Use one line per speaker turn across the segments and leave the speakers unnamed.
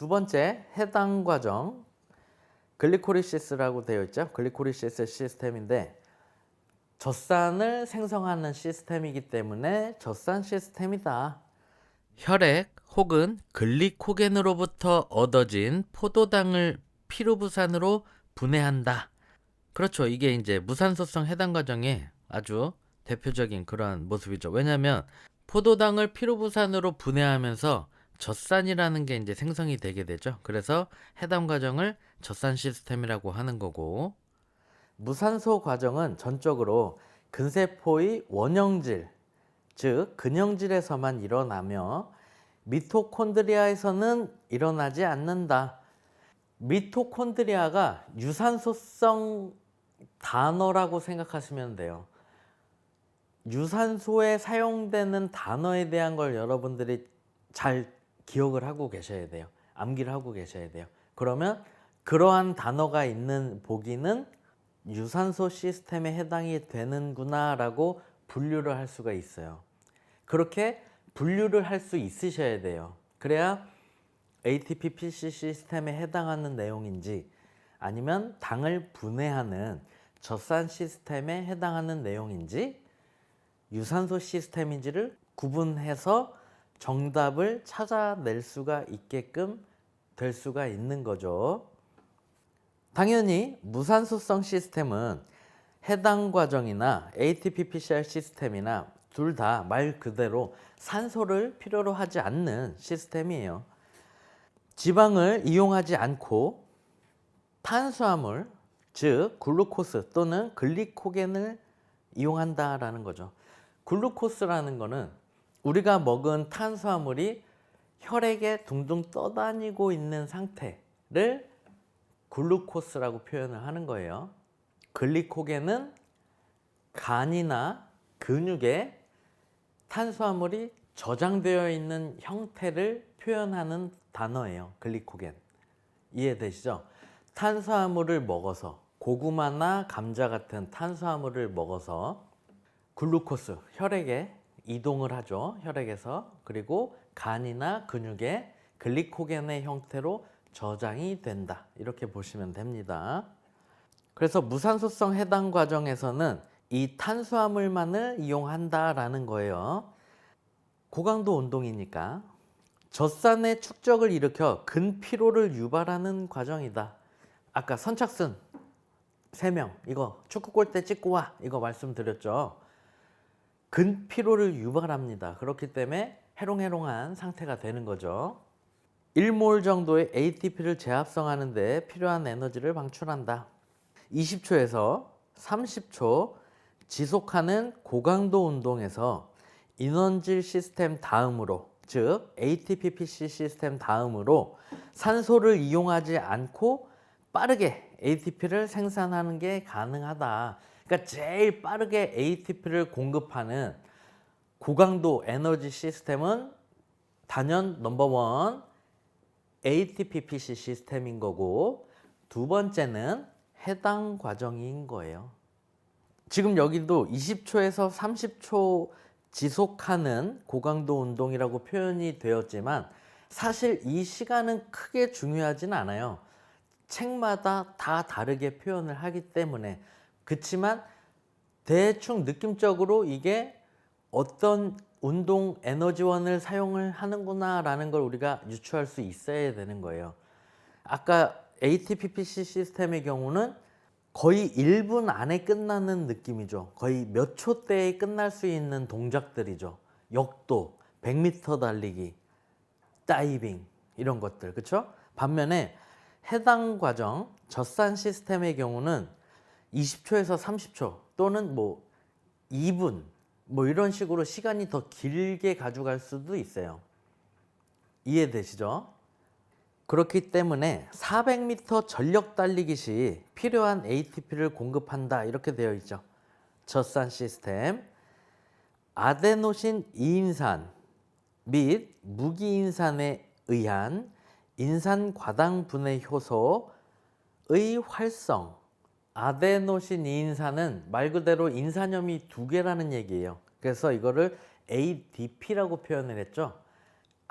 두 번째 해당 과정 글리코리시스라고 되어 있죠. 글리코리시스 시스템인데 젖산을 생성하는 시스템이기 때문에 젖산 시스템이다. 혈액 혹은 글리코겐으로부터 얻어진 포도당을 피루부산으로 분해한다. 그렇죠. 이게 이제 무산소성 해당 과정의 아주 대표적인 그러한 모습이죠. 왜냐하면 포도당을 피루부산으로 분해하면서 젖산이라는 게 이제 생성이 되게 되죠. 그래서 해당 과정을 젖산 시스템이라고 하는 거고, 무산소 과정은 전적으로 근세포의 원형질, 즉 근형질에서만 일어나며 미토콘드리아에서는 일어나지 않는다. 미토콘드리아가 유산소성 단어라고 생각하시면 돼요. 유산소에 사용되는 단어에 대한 걸 여러분들이 잘 기억을 하고 계셔야 돼요. 암기를 하고 계셔야 돼요. 그러면 그러한 단어가 있는 보기는 유산소 시스템에 해당이 되는구나 라고 분류를 할 수가 있어요. 그렇게 분류를 할 수 있으셔야 돼요. 그래야 ATP PC 시스템에 해당하는 내용인지 아니면 당을 분해하는 젖산 시스템에 해당하는 내용인지 유산소 시스템인지를 구분해서 정답을 찾아낼 수가 있게끔 될 수가 있는 거죠. 당연히 무산소성 시스템은 해당 과정이나 ATP-PCR 시스템이나 둘 다 말 그대로 산소를 필요로 하지 않는 시스템이에요. 지방을 이용하지 않고 탄수화물, 즉 글루코스 또는 글리코겐을 이용한다라는 거죠. 글루코스라는 거는 우리가 먹은 탄수화물이 혈액에 둥둥 떠다니고 있는 상태를 글루코스라고 표현을 하는 거예요. 글리코겐은 간이나 근육에 탄수화물이 저장되어 있는 형태를 표현하는 단어예요. 글리코겐. 이해되시죠? 탄수화물을 먹어서 고구마나 감자 같은 탄수화물을 먹어서 글루코스, 혈액에 이동을 하죠. 혈액에서. 그리고 간이나 근육에 글리코겐의 형태로 저장이 된다. 이렇게 보시면 됩니다. 그래서 무산소성 해당 과정에서는 이 탄수화물만을 이용한다라는 거예요. 고강도 운동이니까 젖산의 축적을 일으켜 근피로를 유발하는 과정이다. 아까 선착순 3명 이거 축구 골대 찍고 와 이거 말씀드렸죠. 근피로를 유발합니다. 그렇기 때문에 해롱해롱한 상태가 되는 거죠. 1몰 정도의 ATP를 재합성하는 데 필요한 에너지를 방출한다. 20초에서 30초 지속하는 고강도 운동에서 인원질 시스템 다음으로, 즉 ATP-PC 시스템 다음으로 산소를 이용하지 않고 빠르게 ATP를 생산하는 게 가능하다. 그러니까 제일 빠르게 ATP를 공급하는 고강도 에너지 시스템은 단연 넘버원 ATP-PC 시스템인 거고, 두 번째는 해당 과정인 거예요. 지금 여기도 20초에서 30초 지속하는 고강도 운동이라고 표현이 되었지만 사실 이 시간은 크게 중요하진 않아요. 책마다 다 다르게 표현을 하기 때문에. 그렇지만 대충 느낌적으로 이게 어떤 운동 에너지원을 사용을 하는구나 라는 걸 우리가 유추할 수 있어야 되는 거예요. 아까 ATP-PC 시스템의 경우는 거의 1분 안에 끝나는 느낌이죠. 거의 몇 초대에 끝날 수 있는 동작들이죠. 역도, 100m 달리기, 다이빙 이런 것들, 그렇죠? 반면에 해당 과정 젖산 시스템의 경우는 20초에서 30초 또는 뭐 2분 뭐 이런 식으로 시간이 더 길게 가져갈 수도 있어요. 이해되시죠? 그렇기 때문에 400m 전력 달리기 시 필요한 ATP를 공급한다 이렇게 되어 있죠. 젖산 시스템. 아데노신 2인산 및 무기인산에 의한 인산 과당 분해 효소의 활성. 아데노신 2인산은 말 그대로 인산염이 2개라는 얘기예요. 그래서 이거를 ADP라고 표현을 했죠.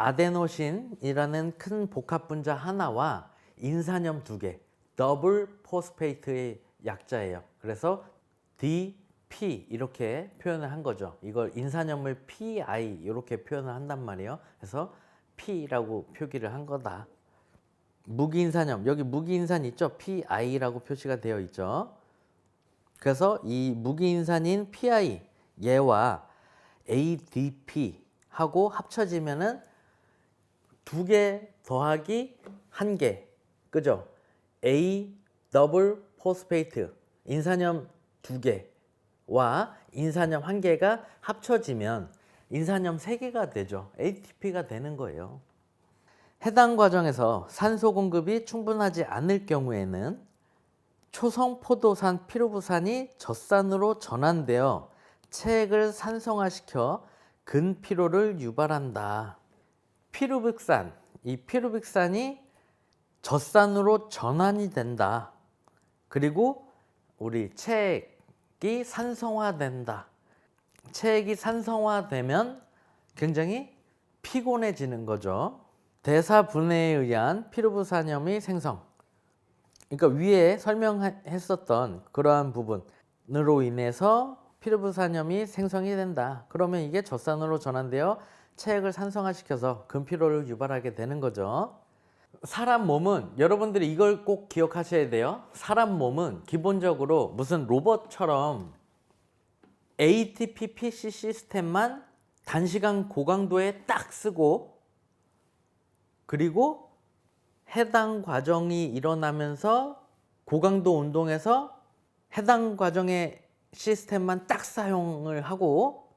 아데노신이라는 큰 복합 분자 하나와 인산염 두 개, 더블 포스페이트의 약자예요. 그래서 DP 이렇게 표현을 한 거죠. 이걸 인산염을 PI 이렇게 표현을 한단 말이에요. 그래서 P라고 표기를 한 거다. 무기인산염, 여기 무기인산 있죠? PI라고 표시가 되어 있죠. 그래서 이 무기인산인 PI 얘와 ADP 하고 합쳐지면은 두 개 더하기 한 개, 그죠? A 더블 포스페이트 인산염 두 개와 인산염 한 개가 합쳐지면 인산염 세 개가 되죠. ATP가 되는 거예요. 해당 과정에서 산소 공급이 충분하지 않을 경우에는 초성포도산 피루부산이 젖산으로 전환되어 체액을 산성화시켜 근피로를 유발한다. 피루빅산, 이 피루빅산이 젖산으로 전환이 된다. 그리고 우리 체액이 산성화된다. 체액이 산성화되면 굉장히 피곤해지는 거죠. 대사분해에 의한 피루부산염의 생성. 그러니까 위에 설명했었던 그러한 부분으로 인해서 피루부산염이 생성이 된다. 그러면 이게 젖산으로 전환되어 체액을 산성화시켜서 근피로를 유발하게 되는 거죠. 사람 몸은 여러분들이 이걸 꼭 기억하셔야 돼요. 사람 몸은 기본적으로 무슨 로봇처럼 ATP PC 시스템만 단시간 고강도에 딱 쓰고 그리고 해당 과정이 일어나면서 고강도 운동에서 해당 과정의 시스템만 딱 사용을 하고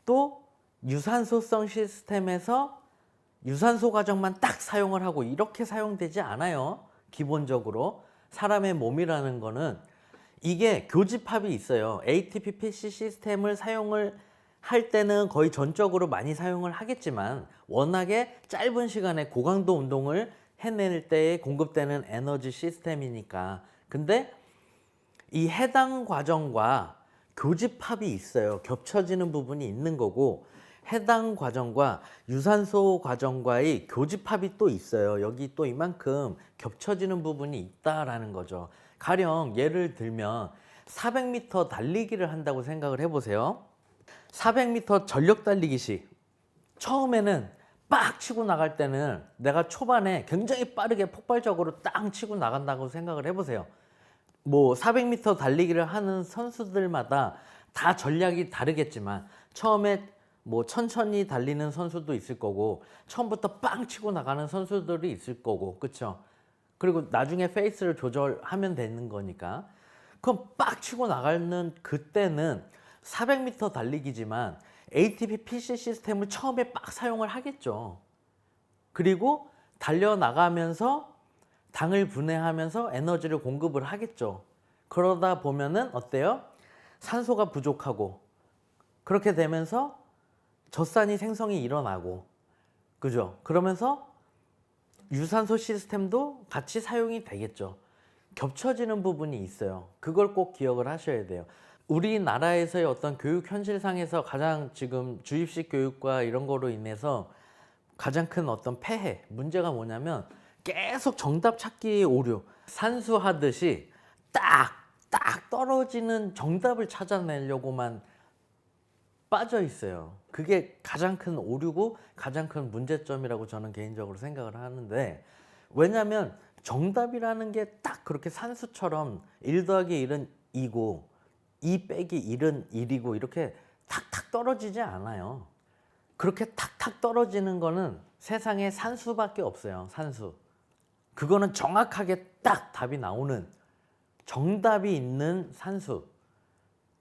또 유산소성 시스템에서 유산소 과정만 딱 사용을 하고 이렇게 사용되지 않아요. 기본적으로 사람의 몸이라는 거는 이게 교집합이 있어요. ATP PC 시스템을 사용을 할 때는 거의 전적으로 많이 사용을 하겠지만 워낙에 짧은 시간에 고강도 운동을 해낼 때에 공급되는 에너지 시스템이니까. 근데 이 해당 과정과 교집합이 있어요. 겹쳐지는 부분이 있는 거고 해당 과정과 유산소 과정과의 교집합이 또 있어요. 여기 또 이만큼 겹쳐지는 부분이 있다라는 거죠. 가령 예를 들면 400m 달리기를 한다고 생각을 해보세요. 400m 전력 달리기식 처음에는 빡 치고 나갈 때는 내가 초반에 굉장히 빠르게 폭발적으로 땅 치고 나간다고 생각을 해보세요. 뭐 400m 달리기를 하는 선수들마다 다 전략이 다르겠지만 처음에 뭐 천천히 달리는 선수도 있을 거고 처음부터 빵 치고 나가는 선수들이 있을 거고 그쵸? 그리고 나중에 페이스를 조절하면 되는 거니까 그럼 빡 치고 나가는 그때는 400m 달리기지만 ATP PC 시스템을 처음에 빡 사용을 하겠죠. 그리고 달려나가면서 당을 분해하면서 에너지를 공급을 하겠죠. 그러다 보면은 어때요? 산소가 부족하고 그렇게 되면서 젖산이 생성이 일어나고 그죠? 그러면서 유산소 시스템도 같이 사용이 되겠죠. 겹쳐지는 부분이 있어요. 그걸 꼭 기억을 하셔야 돼요. 우리나라에서의 어떤 교육 현실상에서 가장 지금 주입식 교육과 이런 거로 인해서 가장 큰 어떤 폐해, 문제가 뭐냐면 계속 정답 찾기의 오류, 산수하듯이 딱 떨어지는 정답을 찾아내려고만 빠져 있어요. 그게 가장 큰 오류고 가장 큰 문제점이라고 저는 개인적으로 생각을 하는데 왜냐하면 정답이라는 게 딱 그렇게 산수처럼 1 더하기 1은 2고 2 빼기 1은 1이고 이렇게 탁탁 떨어지지 않아요. 그렇게 탁탁 떨어지는 거는 세상에 산수밖에 없어요. 산수. 그거는 정확하게 딱 답이 나오는 정답이 있는 산수.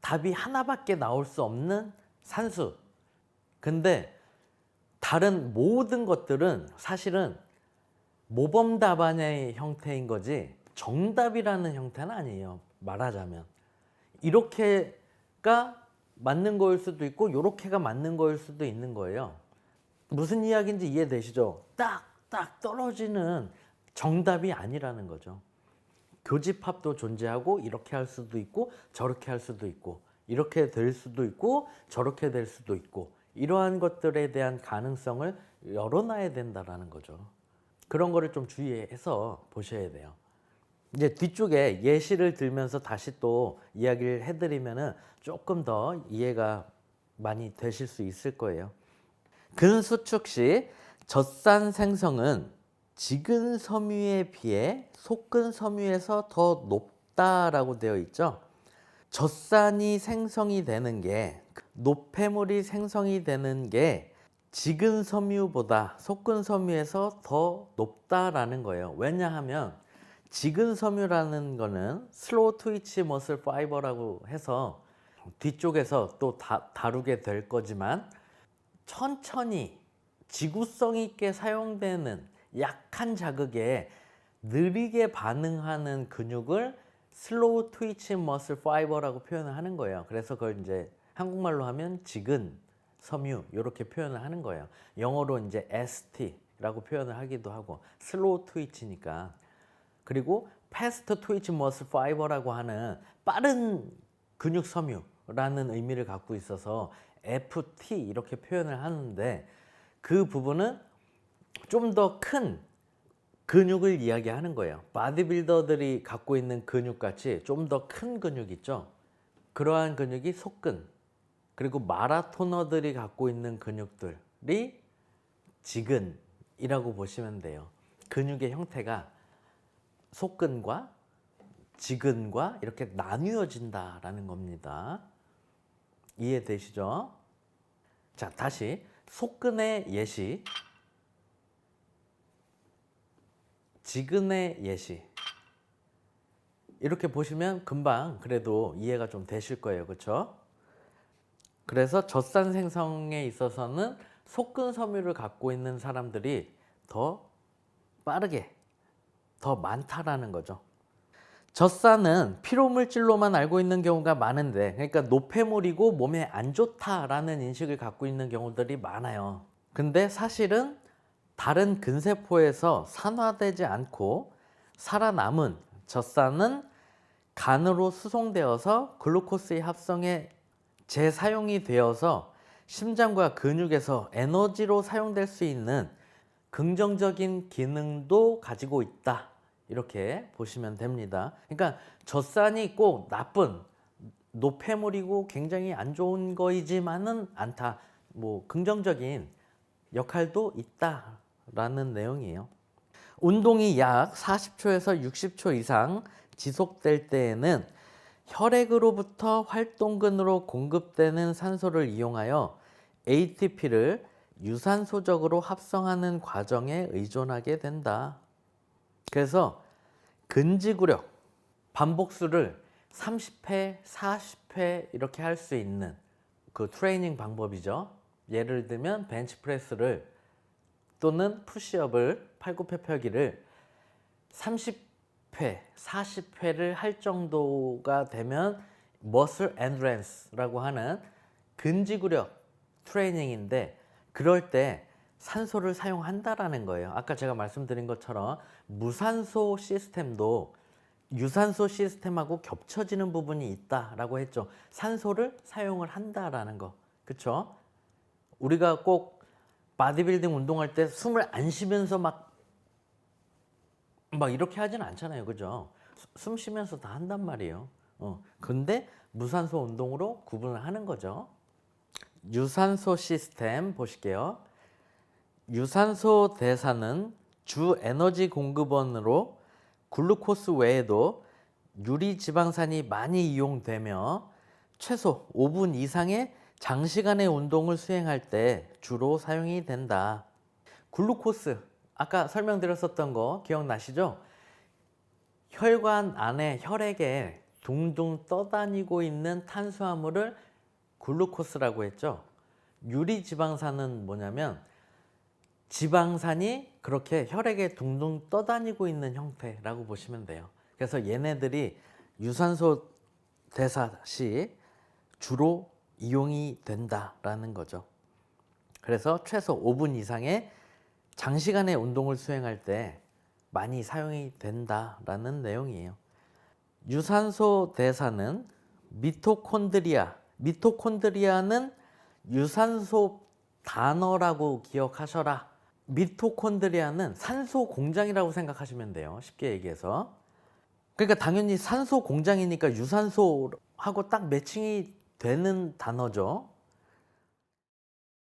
답이 하나밖에 나올 수 없는 산수. 근데 다른 모든 것들은 사실은 모범 답안의 형태인 거지 정답이라는 형태는 아니에요. 말하자면 이렇게가 맞는 거일 수도 있고 이렇게가 맞는 거일 수도 있는 거예요. 무슨 이야기인지 이해되시죠? 딱 떨어지는 정답이 아니라는 거죠. 교집합도 존재하고 이렇게 할 수도 있고 저렇게 할 수도 있고 이렇게 될 수도 있고 저렇게 될 수도 있고 이러한 것들에 대한 가능성을 열어놔야 된다라는 거죠. 그런 거를 좀 주의해서 보셔야 돼요. 이제 뒤쪽에 예시를 들면서 다시 또 이야기를 해드리면은 조금 더 이해가 많이 되실 수 있을 거예요. 근수축 시 젖산 생성은 지근 섬유에 비해 속근 섬유에서 더 높다라고 되어 있죠. 젖산이 생성이 되는 게, 노폐물이 생성이 되는 게 지근 섬유보다 속근 섬유에서 더 높다라는 거예요. 왜냐하면 지근 섬유라는 거는 슬로우 트위치 머슬 파이버라고 해서 뒤쪽에서 또 다루게 될 거지만, 천천히 지구성 있게 사용되는 약한 자극에 느리게 반응하는 근육을 슬로우 트위치 머슬 파이버라고 표현을 하는 거예요. 그래서 그걸 이제 한국말로 하면 지근 섬유 이렇게 표현을 하는 거예요. 영어로 이제 ST라고 표현을 하기도 하고, 슬로우 트위치니까. 그리고 패스트 트위치 머슬 파이버라고 하는 빠른 근육 섬유라는 의미를 갖고 있어서 FT 이렇게 표현을 하는데, 그 부분은 좀 더 큰 근육을 이야기하는 거예요. 바디빌더들이 갖고 있는 근육같이 좀 더 큰 근육 있죠. 그러한 근육이 속근, 그리고 마라토너들이 갖고 있는 근육들이 지근이라고 보시면 돼요. 근육의 형태가 속근과 지근과 이렇게 나뉘어진다라는 겁니다. 이해되시죠? 자, 다시 속근의 예시, 지근의 예시, 이렇게 보시면 금방 그래도 이해가 좀 되실 거예요. 그렇죠? 그래서 젖산 생성에 있어서는 속근 섬유를 갖고 있는 사람들이 더 빠르게 더 많다라는 거죠. 젖산은 피로물질로만 알고 있는 경우가 많은데, 그러니까 노폐물이고 몸에 안 좋다라는 인식을 갖고 있는 경우들이 많아요. 근데 사실은 다른 근세포에서 산화되지 않고 살아남은 젖산은 간으로 수송되어서 글루코스의 합성에 재사용이 되어서 심장과 근육에서 에너지로 사용될 수 있는 긍정적인 기능도 가지고 있다, 이렇게 보시면 됩니다. 그러니까 젖산이 꼭 나쁜 노폐물이고 굉장히 안 좋은 거이지만은 않다, 뭐 긍정적인 역할도 있다라는 내용이에요. 운동이 약 40초에서 60초 이상 지속될 때에는 혈액으로부터 활동근으로 공급되는 산소를 이용하여 ATP를 유산소적으로 합성하는 과정에 의존하게 된다. 그래서 근지구력 반복수를 30회, 40회 이렇게 할 수 있는 그 트레이닝 방법이죠. 예를 들면 벤치프레스를 또는 푸시업을, 팔굽혀펴기를 30회, 40회를 할 정도가 되면 머슬 엔드랜스라고 하는 근지구력 트레이닝인데, 그럴 때 산소를 사용한다라는 거예요. 아까 제가 말씀드린 것처럼 무산소 시스템도 유산소 시스템하고 겹쳐지는 부분이 있다라고 했죠. 산소를 사용을 한다라는 거. 그렇죠? 우리가 꼭 바디빌딩 운동할 때 숨을 안 쉬면서 막 이렇게 하진 않잖아요. 그죠? 숨 쉬면서 다 한단 말이에요. 근데 무산소 운동으로 구분을 하는 거죠. 유산소 시스템 보실게요. 유산소 대사는 주 에너지 공급원으로 글루코스 외에도 유리지방산이 많이 이용되며 최소 5분 이상의 장시간의 운동을 수행할 때 주로 사용이 된다. 글루코스, 아까 설명드렸었던 거 기억나시죠? 혈관 안에 혈액에 둥둥 떠다니고 있는 탄수화물을 글루코스라고 했죠. 유리지방산은 뭐냐면 지방산이 그렇게 혈액에 둥둥 떠다니고 있는 형태라고 보시면 돼요. 그래서 얘네들이 유산소 대사 시 주로 이용이 된다라는 거죠. 그래서 최소 5분 이상의 장시간의 운동을 수행할 때 많이 사용이 된다라는 내용이에요. 유산소 대사는 미토콘드리아는 유산소 단어라고 기억하셔라 미토콘드리아는 산소 공장이라고 생각하시면 돼요. 쉽게 얘기해서. 그러니까 당연히 산소 공장이니까 유산소하고 딱 매칭이 되는 단어죠.